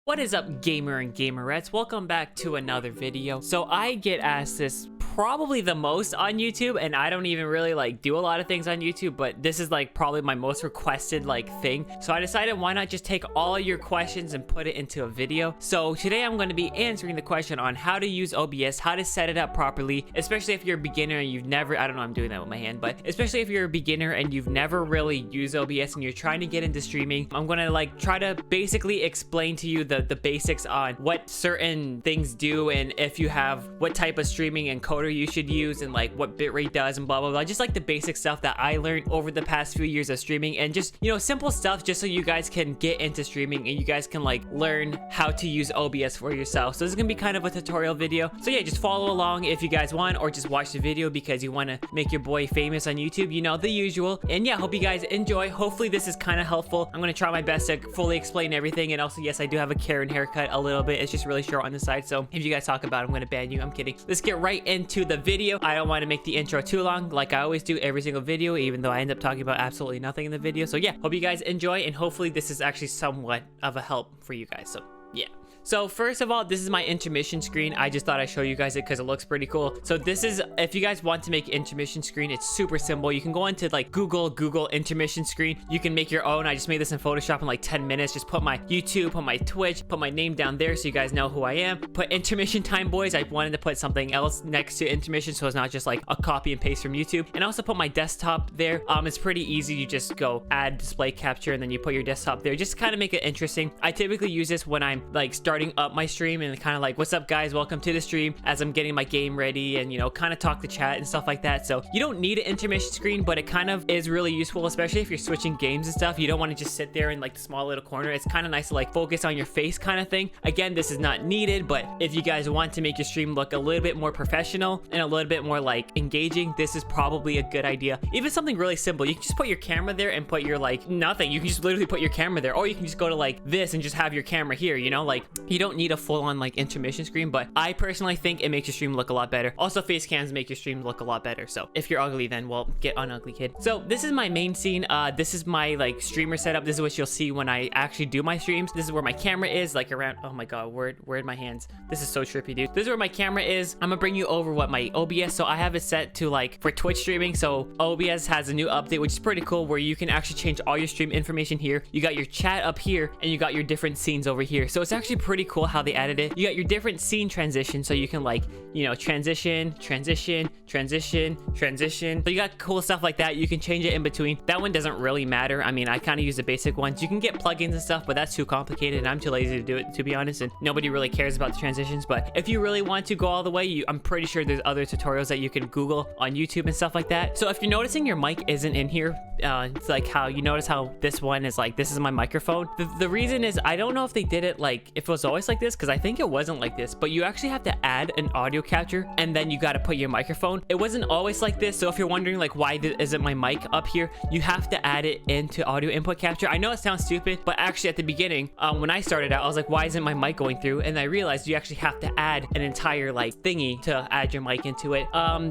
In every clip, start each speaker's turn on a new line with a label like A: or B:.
A: What is up, gamer and gamerettes? Welcome back to another video. So I get asked this probably the most on YouTube, and I don't even really do a lot of things on YouTube, but this is probably my most requested thing. So I decided, why not just take all your questions and put it into a video. So today I'm going to be answering the question on how to use OBS, how to set it up properly, especially if you're a beginner and you've never, I don't know, I'm doing that with my hand, but especially if you're a beginner and you've never really used OBS and you're trying to get into streaming. I'm going to try to basically explain to you the basics on what certain things do, and if you have what type of streaming encoder you should use, and what bitrate does, and blah blah blah. Just the basic stuff that I learned over the past few years of streaming, and just simple stuff just so you guys can get into streaming and you guys can learn how to use OBS for yourself. So this is gonna be kind of a tutorial video. So yeah, just follow along if you guys want, or just watch the video because you want to make your boy famous on YouTube, the usual. And yeah, hope you guys enjoy. Hopefully this is kind of helpful. I'm gonna try my best to fully explain everything. And also, yes, I do have a Karen haircut a little bit. It's just really short on the side, so if you guys talk about it, I'm gonna ban you. I'm kidding. Let's get right into the video. I don't want to make the intro too long like I always do every single video, even though I end up talking about absolutely nothing in the video. So yeah, hope you guys enjoy, and hopefully this is actually somewhat of a help for you guys. So yeah. So first of all, this is my intermission screen. I just thought I'd show you guys it because it looks pretty cool. So this is, if you guys want to make intermission screen, it's super simple. You can go into Google intermission screen. You can make your own. I just made this in Photoshop in 10 minutes. Just put my YouTube, put my Twitch, put my name down there so you guys know who I am. Put intermission time, boys. I wanted to put something else next to intermission so it's not just a copy and paste from YouTube. And I also put my desktop there. It's pretty easy. You just go add display capture and then you put your desktop there. Just kind of make it interesting. I typically use this when I'm starting up my stream and kind of what's up guys, welcome to the stream, as I'm getting my game ready, and kind of talk to chat and stuff like that. So you don't need an intermission screen, but it kind of is really useful, especially if you're switching games and stuff. You don't want to just sit there in the small little corner. It's kind of nice to focus on your face kind of thing. Again, this is not needed, but if you guys want to make your stream look a little bit more professional and a little bit more engaging, this is probably a good idea. Even something really simple, you can just put your camera there and put your nothing. You can just literally put your camera there, or you can just go to this and just have your camera here. You don't need a full-on intermission screen, but I personally think it makes your stream look a lot better. Also, face cams make your stream look a lot better. So if you're ugly, then well, get unugly, kid. So this is my main scene. This is my streamer setup. This is what you'll see when I actually do my streams. This is where my camera is, around, oh my god, where are my hands? This is so trippy, dude. This is where my camera is. I'm gonna bring you over what my OBS, so I have it set to for Twitch streaming. So OBS has a new update, which is pretty cool, where you can actually change all your stream information here. You got your chat up here, and you got your different scenes over here. So it's actually pretty cool how they added it. You got your different scene transition, so you can transition. So you got cool stuff like that. You can change it in between. That one doesn't really matter. I mean, I kind of use the basic ones. You can get plugins and stuff, but that's too complicated and I'm too lazy to do it, to be honest, and nobody really cares about the transitions. But if you really want to go all the way, I'm pretty sure there's other tutorials that you can Google on YouTube and stuff like that. So if you're noticing your mic isn't in here, it's how you notice how this one is this is my microphone. The reason is, I don't know if they did it if it was always like this, because I think it wasn't like this, but you actually have to add an audio capture and then you got to put your microphone. It wasn't always like this. So if you're wondering why isn't my mic up here, you have to add it into audio input capture. I know it sounds stupid, but actually at the beginning, when I started out, I was why isn't my mic going through? And I realized you actually have to add an entire thingy to add your mic into it.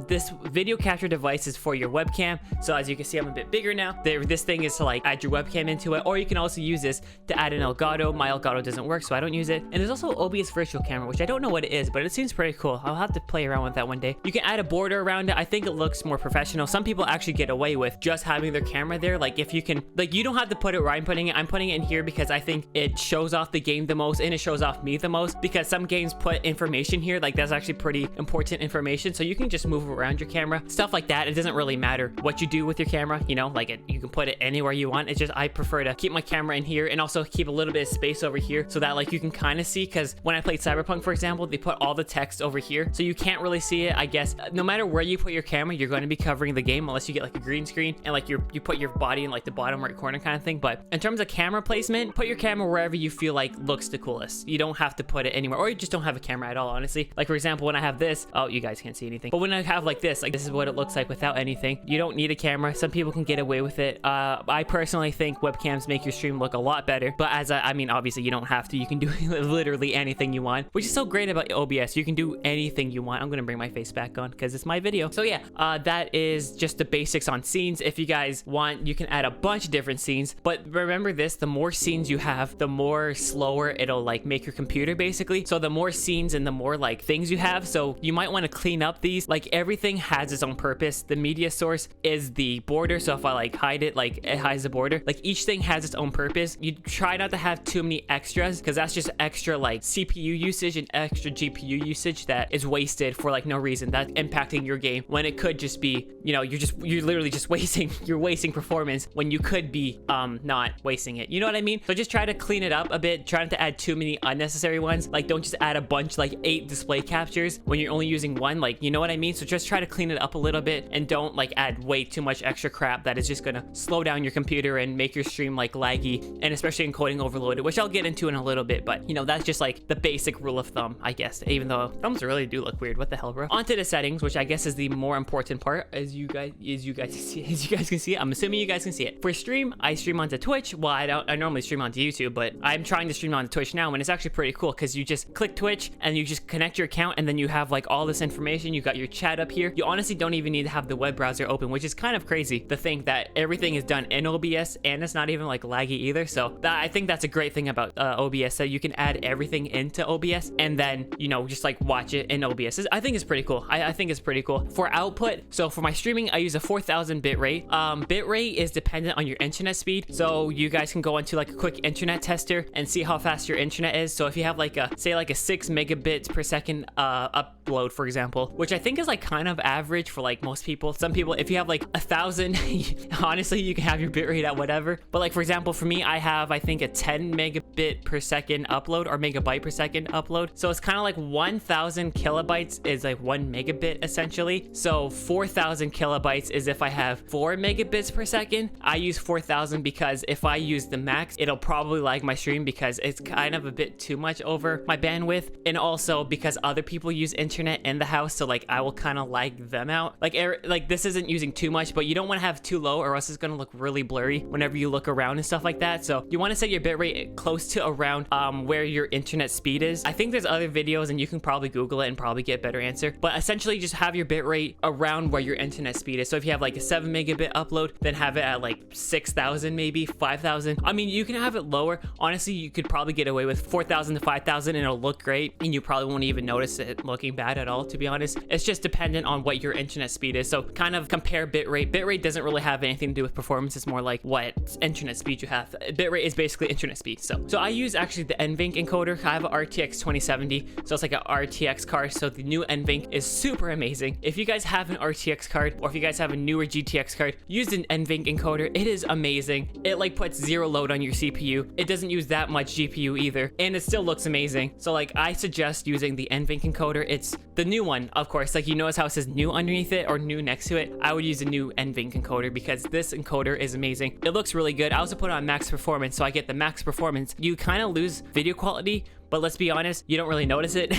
A: This video capture device is for your webcam. So as you can see, I'm a bit bigger now. This thing is to add your webcam into it, or you can also use this to add an Elgato. My Elgato doesn't work, so I don't use it. And there's also OBS virtual camera, which I don't know what it is, but it seems pretty cool. I'll have to play around with that one day. You can add a border around it. I think it looks more professional. Some people actually get away with just having their camera there. If you can, you don't have to put it where I'm putting it. I'm putting it in here because I think it shows off the game the most, and it shows off me the most, because some games put information here. That's actually pretty important information. So you can just move around your camera, stuff like that. It doesn't really matter what you do with your camera, you can put it anywhere you want. It's just, I prefer to keep my camera in here and also keep a little bit of space over here so that you can kind of see, because when I played Cyberpunk, for example, they put all the text over here, so you can't really see it. I guess no matter where you put your camera, you're going to be covering the game unless you get a green screen and you put your body in the bottom right corner kind of thing. But in terms of camera placement, put your camera wherever you feel looks the coolest. You don't have to put it anywhere, or you just don't have a camera at all, honestly. For example, when I have this, oh, you guys can't see anything, but when I have this is what it looks like without anything. You don't need a camera. Some people can get away with it. I personally think webcams make your stream look a lot better, but I mean, obviously you don't have to. You can do literally anything you want, which is so great about OBS. You can do anything you want. I'm gonna bring my face back on because it's my video. So yeah, that is just the basics on scenes. If you guys want, you can add a bunch of different scenes, but remember this, the more scenes you have, the more slower it'll like make your computer basically. So the more scenes and the more like things you have, so you might want to clean up these. Like everything has its own purpose. The media source is the border, so if I like hide it, like it hides the border. Like each thing has its own purpose. You try not to have too many extras because that's just extra like CPU usage and extra GPU usage that is wasted for like no reason. That's impacting your game when it could just be, you know, you're literally just wasting performance when you could be not wasting it. You know what I mean? So just try to clean it up a bit. Try not to add too many unnecessary ones. Like don't just add a bunch, like 8 display captures when you're only using one. Like, you know what I mean? So just try to clean it up a little bit and don't like add way too much extra crap that is just gonna slow down your computer and make your stream like laggy, and especially encoding overloaded, which I'll get into in a little bit. But you know, that's just like the basic rule of thumb, I guess, even though thumbs really do look weird. What the hell, bro? Onto the settings, which I guess is the more important part, as you guys can see it. I'm assuming you guys can see it. For stream, I stream onto Twitch. Well, I normally stream onto YouTube, but I'm trying to stream onto Twitch now, and it's actually pretty cool because you just click Twitch and you just connect your account, and then you have like all this information. You got your chat up here. You honestly don't even need to have the web browser open, which is kind of crazy to think that everything is done in OBS and it's not even like laggy either. So I think that's a great thing about OBS, that you can add everything into OBS and then, you know, just like watch it in OBS. I think it's pretty cool. I think it's pretty cool. For output, so for my streaming, I use a 4000 bit rate. Bit rate is dependent on your internet speed. So you guys can go into like a quick internet tester and see how fast your internet is. So if you have like a, say like a 6 megabits per second upload, for example, which I think is like kind of average for like most people. Some people, if you have like 1000, honestly, you can have your bitrate at whatever. But like, for example, for me, I have, I think a 10 megabit per second upload or megabyte per second upload. So it's kind of like 1000 kilobytes is like 1 megabit essentially. So 4000 kilobytes is if I have 4 megabits per second. I use 4000 because if I use the max, it'll probably lag my stream because it's kind of a bit too much over my bandwidth. And also because other people use internet in the house, so like I will kind of lag them out. Like this isn't using too much, but you don't want to have too low or else it's going to look really blurry whenever you look around and stuff like that. So you want to set your bitrate close to around where your internet speed is. I think there's other videos and you can probably Google it and probably get a better answer, but essentially just have your bitrate around where your internet speed is. So if you have like a 7 megabit upload, then have it at like 6000, maybe 5000. I mean, you can have it lower. Honestly, you could probably get away with 4000 to 5000 and it'll look great and you probably won't even notice it looking bad at all, to be honest. It's just dependent on what your internet speed is. So kind of compare bitrate. Bitrate doesn't really have anything to do with performance. It's more like what internet speed you have. Bitrate is basically internet speed. So I use actually the NVENC encoder. I have an RTX 2070, so it's like an RTX card. So the new NVENC is super amazing. If you guys have an RTX card or if you guys have a newer GTX card, use an NVENC encoder. It is amazing. It like puts zero load on your CPU. It doesn't use that much GPU either, and it still looks amazing. So like I suggest using the NVENC encoder. It's the new one, of course. Like you notice how it says new underneath it or new next to it. I would use a new NVENC encoder because this encoder is amazing. It looks really good. I also put it on max performance, so I get the max performance. You kind of lose video quality, but let's be honest, you don't really notice it,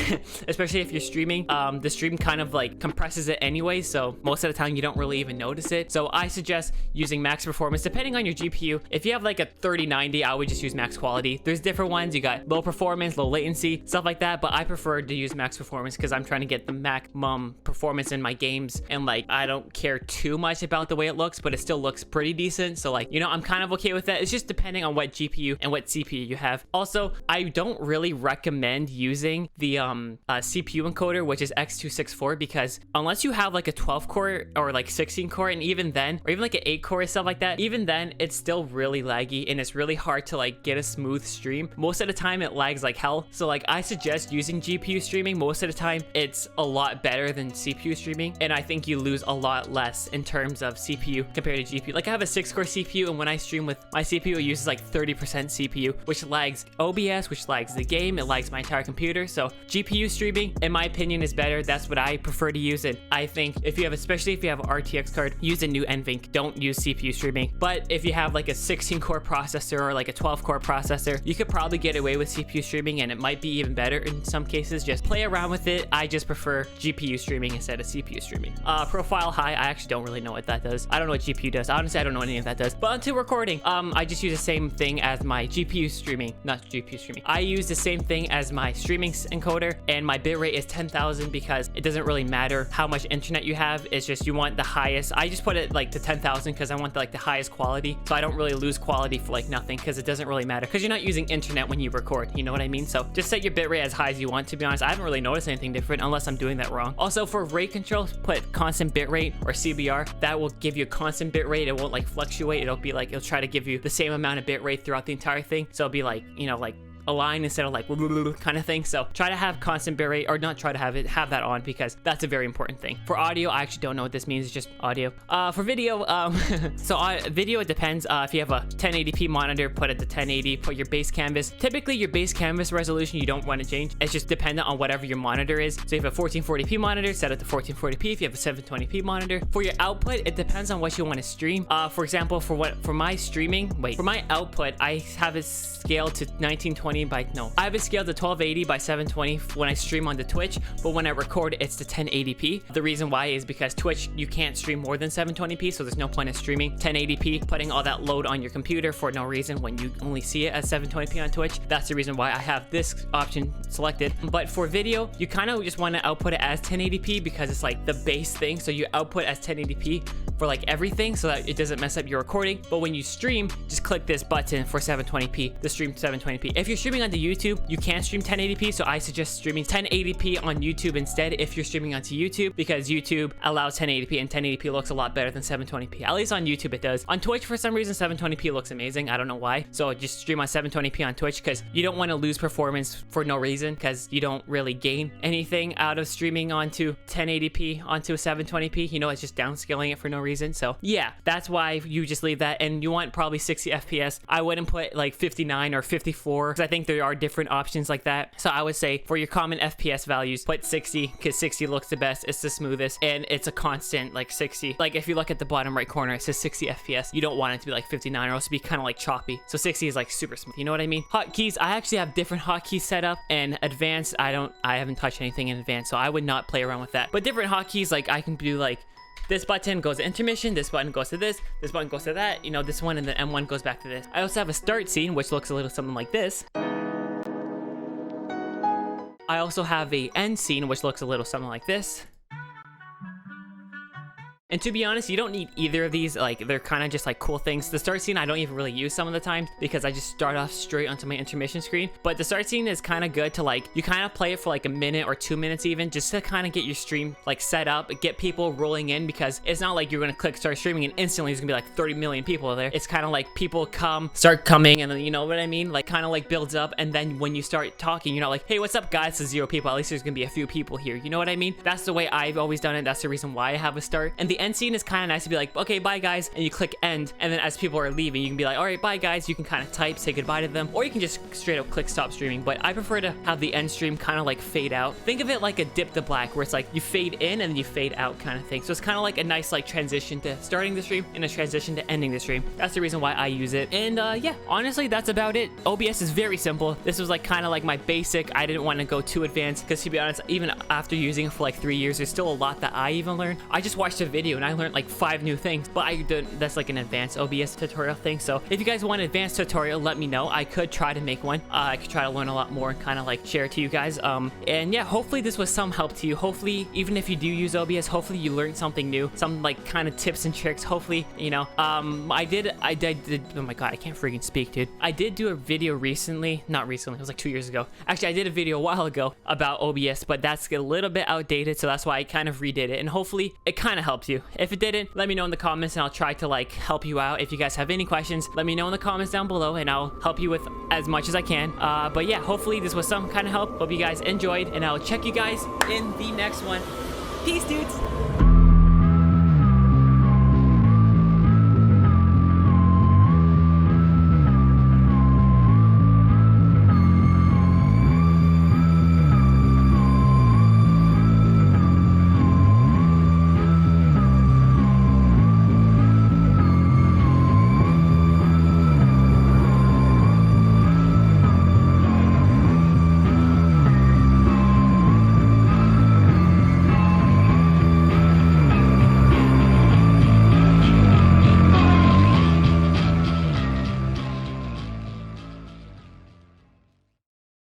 A: especially if you're streaming. The stream kind of like compresses it anyway, so most of the time you don't really even notice it. So I suggest using max performance depending on your GPU. If you have like a 3090, I would just use max quality. There's different ones. You got low performance, low latency, stuff like that, but I prefer to use max performance because I'm trying to get the maximum performance in my games, and like I don't care too much about the way it looks, but it still looks pretty decent. So like, you know, I'm kind of okay with that. It's just depending on what GPU and what CPU you have. Also, I don't really recommend using the CPU encoder, which is X264, because unless you have like a 12 core or like 16 core, and even then, or even like an 8 core and stuff like that, even then it's still really laggy and it's really hard to like get a smooth stream. Most of the time it lags like hell. So like I suggest using GPU streaming. Most of the time it's a lot better than CPU streaming, and I think you lose a lot less in terms of CPU compared to GPU. Like I have a 6 core CPU, and when I stream with my CPU, it uses like 30% CPU, which lags OBS, which lags the game. It lags my entire computer. So GPU streaming, in my opinion, is better. That's what I prefer to use. And I think if you have, especially if you have an RTX card, use a new NVENC. Don't use CPU streaming. But if you have like a 16 core processor or like a 12 core processor, you could probably get away with CPU streaming, and it might be even better in some cases. Just play around with it. I just prefer GPU streaming instead of CPU streaming. Profile high, I actually don't really know what that does. I don't know what GPU does. Honestly, I don't know what any of that does. But until recording, I just use the same thing as my GPU streaming, not GPU streaming. I use the same same thing as my streaming encoder, and my bitrate is 10,000 because it doesn't really matter how much internet you have. It's just you want the highest. I just put it like to 10,000 because I want the highest quality, so I don't really lose quality for like nothing, because it doesn't really matter because you're not using internet when you record, you know what I mean? So just set your bitrate as high as you want. To be honest, I haven't really noticed anything different unless I'm doing that wrong. Also, for rate control, put constant bitrate or CBR. That will give you a constant bitrate. It won't like fluctuate. It'll be like, it'll try to give you the same amount of bitrate throughout the entire thing. So it'll be like, you know, like a line instead of like kind of thing. So try to have constant bitrate, or not try to have that on, because that's a very important thing. For audio, I actually don't know what this means. It's just audio. For video, video, it depends. If you have a 1080p monitor, put it to 1080. Put your base canvas. Typically your base canvas resolution you don't want to change. It's just dependent on whatever your monitor is. So if you have a 1440p monitor, set it to 1440p. If you have a 720p monitor, for your output, it depends on what you want to stream. For example, for my streaming, for my output, I have it scaled to 1920 by, no, I have it scaled to 1280 by 720 when I stream onto Twitch, but when I record, it's to 1080p. The reason why is because Twitch, you can't stream more than 720p, so there's no point in streaming 1080p, putting all that load on your computer for no reason when you only see it as 720p on Twitch. That's the reason why I have this option selected. But for video, you kind of just want to output it as 1080p because it's like the base thing, so you output as 1080p for like everything so that it doesn't mess up your recording. But when you stream, just click this button for 720p to stream 720p. If you're streaming onto YouTube, you can't stream 1080p, so I suggest streaming 1080p on YouTube instead if you're streaming onto YouTube, because YouTube allows 1080p, and 1080p looks a lot better than 720p. At least on YouTube it does. On Twitch, for some reason, 720p looks amazing. I don't know why. So just stream on 720p on Twitch, because you don't want to lose performance for no reason, because you don't really gain anything out of streaming onto 1080p onto a 720p. You know, it's just downscaling it for no reason. So yeah, that's why you just leave that, and you want probably 60 FPS. I wouldn't put like 59 or 54, because I think there are different options like that. So I would say for your common FPS values, put 60, because 60 looks the best, it's the smoothest, and it's a constant like 60. Like if you look at the bottom right corner, it says 60 FPS. You don't want it to be like 59 or else it'd be kind of like choppy. So 60 is like super smooth, you know what I mean? Hotkeys, I actually have different hotkeys set up, and advanced, I haven't touched anything in advanced, so I would not play around with that. But different hotkeys, like I can do like, this button goes to intermission, this button goes to this button goes to that, you know, this one, and the M1 goes back to this. I also have a start scene, which looks a little something like this. I also have a end scene, which looks a little something like this. And to be honest, you don't need either of these. Like, they're kind of just like cool things. The start scene I don't even really use some of the time, because I just start off straight onto my intermission screen. But the start scene is kind of good to like, you kind of play it for like a minute or 2 minutes even, just to kind of get your stream like set up, get people rolling in, because it's not like you're gonna click start streaming and instantly there's gonna be like 30 million people there. It's kind of like people start coming, and then, you know what I mean? Like kind of like builds up, and then when you start talking, you're not like, hey, what's up guys, to 0 people. At least there's gonna be a few people here, you know what I mean? That's the way I've always done it. That's the reason why I have a start. And the end scene is kind of nice to be like, okay, bye guys, and you click end, and then as people are leaving, you can be like, all right, bye guys. You can kind of type, say goodbye to them, or you can just straight up click stop streaming. But I prefer to have the end stream kind of like fade out. Think of it like a dip to black, where it's like you fade in and then you fade out kind of thing. So it's kind of like a nice like transition to starting the stream and a transition to ending the stream. That's the reason why I use it. And yeah, honestly, that's about it. OBS is very simple. This was like kind of like my basic. I didn't want to go too advanced, because to be honest, even after using it for like 3 years, there's still a lot that I even learned. I just watched a video and I learned like 5 new things, but I did, that's like an advanced OBS tutorial thing. So if you guys want an advanced tutorial, let me know. I could try to make one. I could try to learn a lot more and kind of like share it to you guys. And yeah, hopefully this was some help to you. Hopefully, even if you do use OBS, hopefully you learned something new, some like kind of tips and tricks. Hopefully, you know, I did, oh my god, I can't freaking speak, dude. I did do a video recently, not recently, it was like 2 years ago. Actually, I did a video a while ago about OBS, but that's a little bit outdated, so that's why I kind of redid it, and hopefully it kind of helped you. If it didn't, let me know in the comments, and I'll try to like help you out. If you guys have any questions, let me know in the comments down below, and I'll help you with as much as I can. But yeah, hopefully this was some kind of help. Hope you guys enjoyed, and I'll check you guys in the next one. Peace, dudes.